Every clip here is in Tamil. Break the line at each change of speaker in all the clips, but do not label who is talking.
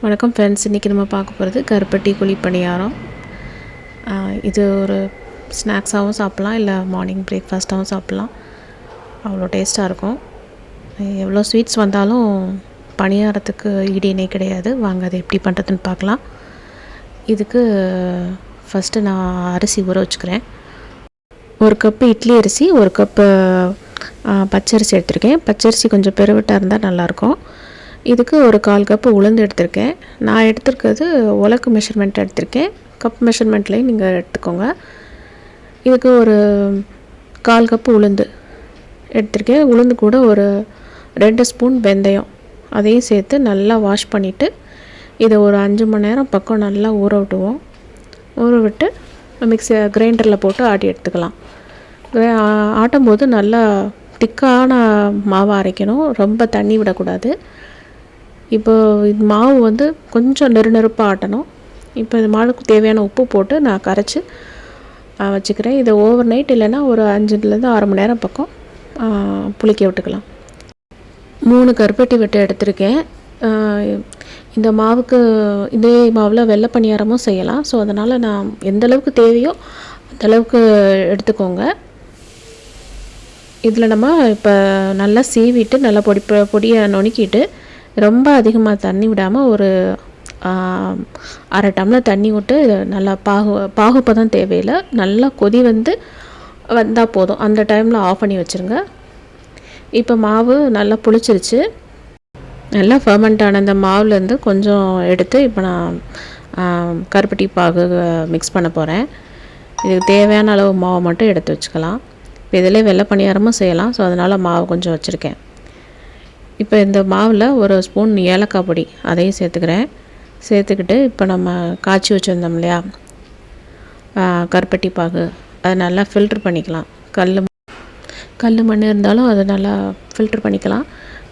வணக்கம் ஃப்ரெண்ட்ஸ், இன்றைக்கி நம்ம பார்க்க போகிறது கருப்பட்டி குழி பணியாரம். இது ஒரு ஸ்நாக்ஸாகவும் சாப்பிட்லாம், இல்லை மார்னிங் பிரேக்ஃபாஸ்ட்டாகவும் சாப்பிட்லாம். அவ்வளோ டேஸ்ட்டாக இருக்கும். எவ்வளோ ஸ்வீட்ஸ் வந்தாலும் பணியாரத்துக்கு ஈடு இணை கிடையாது. வாங்க அதை எப்படி பண்ணுறதுன்னு பார்க்கலாம். இதுக்கு ஃபஸ்ட்டு நான் அரிசி ஊற வச்சுக்கிறேன். 1 கப்பு இட்லி அரிசி, 1 கப்பு பச்சரிசி எடுத்திருக்கேன். பச்சரிசி கொஞ்சம் பெருவிட்டாக இருந்தால் நல்லாயிருக்கும். இதுக்கு ஒரு 1/4 கப்பு உளுந்து எடுத்திருக்கேன். நான் எடுத்துருக்கிறது உலக்கு மெஷர்மெண்ட் எடுத்திருக்கேன். கப் மெஷர்மெண்ட்லேயும் நீங்கள் எடுத்துக்கோங்க. இதுக்கு ஒரு 1/4 கப்பு உளுந்து எடுத்திருக்கேன். உளுந்து கூட ஒரு 2 ஸ்பூன் வெந்தயம் அதையும் சேர்த்து நல்லா வாஷ் பண்ணிவிட்டு இதை ஒரு 5 மணி நேரம் பக்கம் நல்லா ஊற விட்டுவோம். ஊற விட்டு கிரைண்டரில் போட்டு ஆட்டி எடுத்துக்கலாம். ஆட்டும்போது நல்லா திக்கான மாவை அரைக்கணும், ரொம்ப தண்ணி விடக்கூடாது. இப்போ இது மாவு கொஞ்சம் நெருப்பாக ஆட்டணும். இப்போ இந்த மாவுக்கு தேவையான உப்பு போட்டு நான் கரைச்சி வச்சுக்கிறேன். இதை ஓவர் நைட் இல்லைன்னா ஒரு 5லேருந்து 6 மணி நேரம் பக்கம் புளிக்க விட்டுக்கலாம். 3 கருப்பட்டி வெட்டை எடுத்திருக்கேன். இந்த மாவுக்கு இதே மாவில் வெள்ளை பணியாரமும் செய்யலாம். ஸோ அதனால் நான் எந்தளவுக்கு தேவையோ அந்தளவுக்கு எடுத்துக்கோங்க. இதில் நம்ம இப்போ நல்லா சீவிட்டு நல்லா பொடியை நுணுக்கிட்டு ரொம்ப அதிகமாக தண்ணி விடாமல் ஒரு 1/2 டம்ளர் தண்ணி விட்டு நல்லா பாகுப்பதம் தேவையில்லை, நல்லா கொதி வந்தால் போதும். அந்த டைமில் ஆஃப் பண்ணி வச்சுருங்க. இப்போ மாவு நல்லா புளிச்சிருச்சு. நல்லா ஃபர்மெண்ட் ஆன அந்த மாவுலேருந்து கொஞ்சம் எடுத்து இப்போ நான் கருப்பட்டி பாகு மிக்ஸ் பண்ண போகிறேன். இதுக்கு தேவையான அளவு மாவை மட்டும் எடுத்து வச்சுக்கலாம். இப்போ இதிலே வெள்ளை பணியாரமும் செய்யலாம். ஸோ அதனால் மாவு கொஞ்சம் வச்சுருக்கேன். இப்போ இந்த மாவில் ஒரு ஸ்பூன் ஏலக்காய் பொடி அதையும் சேர்த்துக்கிட்டு இப்போ நம்ம காய்ச்சி வச்சுருந்தோம் இல்லையா கருப்பட்டி பாகு, அதை நல்லா ஃபில்ட்ரு பண்ணிக்கலாம். கல் மண் இருந்தாலும் அதை நல்லா ஃபில்ட்ரு பண்ணிக்கலாம்.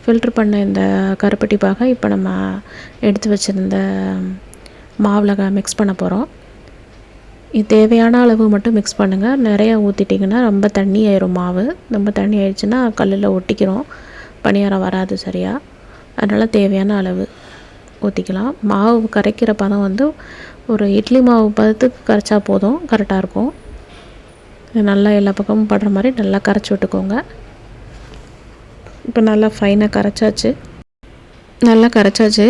ஃபில்ட்ரு பண்ண இந்த கருப்பட்டி பாகை இப்போ நம்ம எடுத்து வச்சுருந்த மாவில் மிக்ஸ் பண்ண போகிறோம். இது தேவையான அளவு மட்டும் மிக்ஸ் பண்ணுங்கள். நிறையா ஊற்றிட்டிங்கன்னா ரொம்ப தண்ணி ஆயிரும். மாவு ரொம்ப தண்ணி ஆயிடுச்சுன்னா கல்லில் ஒட்டிக்கிறோம், பணியாரம் வராது சரியாக. அதனால் தேவையான அளவு ஊற்றிக்கலாம். மாவு கரைக்கிற பதம் ஒரு இட்லி மாவு பதத்துக்கு கரைச்சா போதும், கரெக்டாக இருக்கும். நல்லா எல்லா பக்கமும் படுற மாதிரி நல்லா கரைச்சி விட்டுக்கோங்க. இப்போ நல்லா ஃபைனாக கரைச்சாச்சு.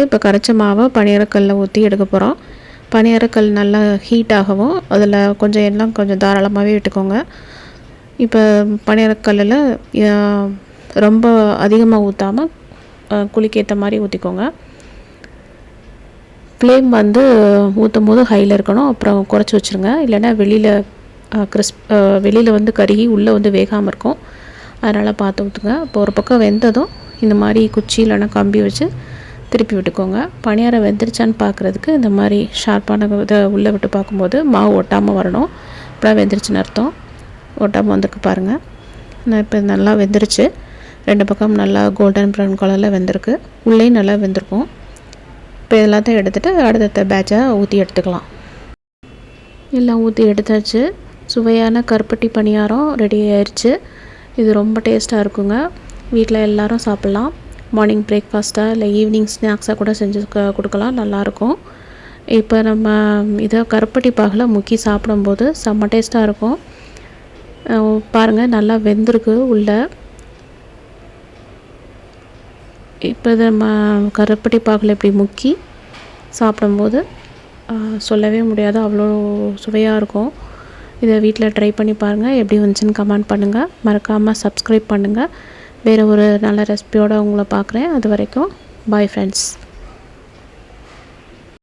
இப்போ கரைச்ச மாவை பணியாரக்கல்லில் ஊற்றி எடுக்க போகிறோம். பணியாரக்கல் நல்லா ஹீட் ஆகவும் அதில் கொஞ்சம் எண்ணெய் கொஞ்சம் தாராளமாகவே விட்டுக்கோங்க. இப்போ பணியாரக்கல்லில் ரொம்ப அதிகமாக ஊற்றாமல் குளிக்கேற்ற மாதிரி ஊற்றிக்கோங்க. ஃப்ளேம் ஊற்றும் போது ஹையில் இருக்கணும், அப்புறம் குறைச்சி வச்சுருங்க. இல்லைன்னா வெளியில் கருகி உள்ளே வேகாமல் இருக்கும். அதனால் பார்த்து ஊற்றுங்க. இப்போ ஒரு பக்கம் வெந்ததும் இந்த மாதிரி குச்சி இல்லைன்னா கம்பி வச்சு திருப்பி விட்டுக்கோங்க. பணியாரம் வெந்துருச்சான்னு பார்க்குறதுக்கு இந்த மாதிரி ஷார்ப்பான இதை உள்ளே விட்டு பார்க்கும்போது மாவு ஒட்டாமல் வரணும். அப்புறம் வெந்துருச்சுன்னு அர்த்தம். ஒட்டாமல் வந்திருக்கு பாருங்கள். நான் இப்போ நல்லா வெந்துருச்சு. 2 பக்கம் நல்லா கோல்டன் ப்ரௌன் கலரில் வெந்திருக்கு. உள்ளேயும் நல்லா வெந்திருக்கும். இப்போ எல்லாத்தையும் எடுத்துகிட்டு அடுத்த பேட்சை ஊற்றி எடுத்துக்கலாம். எல்லாம் ஊற்றி எடுத்தாச்சு. சுவையான கருப்பட்டி பணியாரம் ரெடி ஆயிடுச்சு. இது ரொம்ப டேஸ்ட்டாக இருக்குங்க. வீட்டில் எல்லோரும் சாப்பிட்லாம். மார்னிங் பிரேக்ஃபாஸ்ட்டாக இல்லை ஈவினிங் ஸ்நாக்ஸாக கூட செஞ்சு கொடுக்கலாம், நல்லாயிருக்கும். இப்போ நம்ம இதை கருப்பட்டி பாகில் முக்கி சாப்பிடும்போது செம்ம டேஸ்ட்டாக இருக்கும். பாருங்கள், நல்லா வெந்திருக்கு உள்ளே. இப்போ இதை நம்ம கருப்பட்டி பாகில் இப்படி முக்கி சாப்பிடும்போது சொல்லவே முடியாது, அவ்வளோ சுவையாக இருக்கும். இதை வீட்டில் ட்ரை பண்ணி பாருங்கள். எப்படி வந்துச்சுன்னு கமெண்ட் பண்ணுங்கள். மறக்காமல் சப்ஸ்கிரைப் பண்ணுங்கள். வேறு ஒரு நல்ல ரெசிபியோடு உங்களை பார்க்குறேன். அது வரைக்கும் பாய் ஃப்ரெண்ட்ஸ்.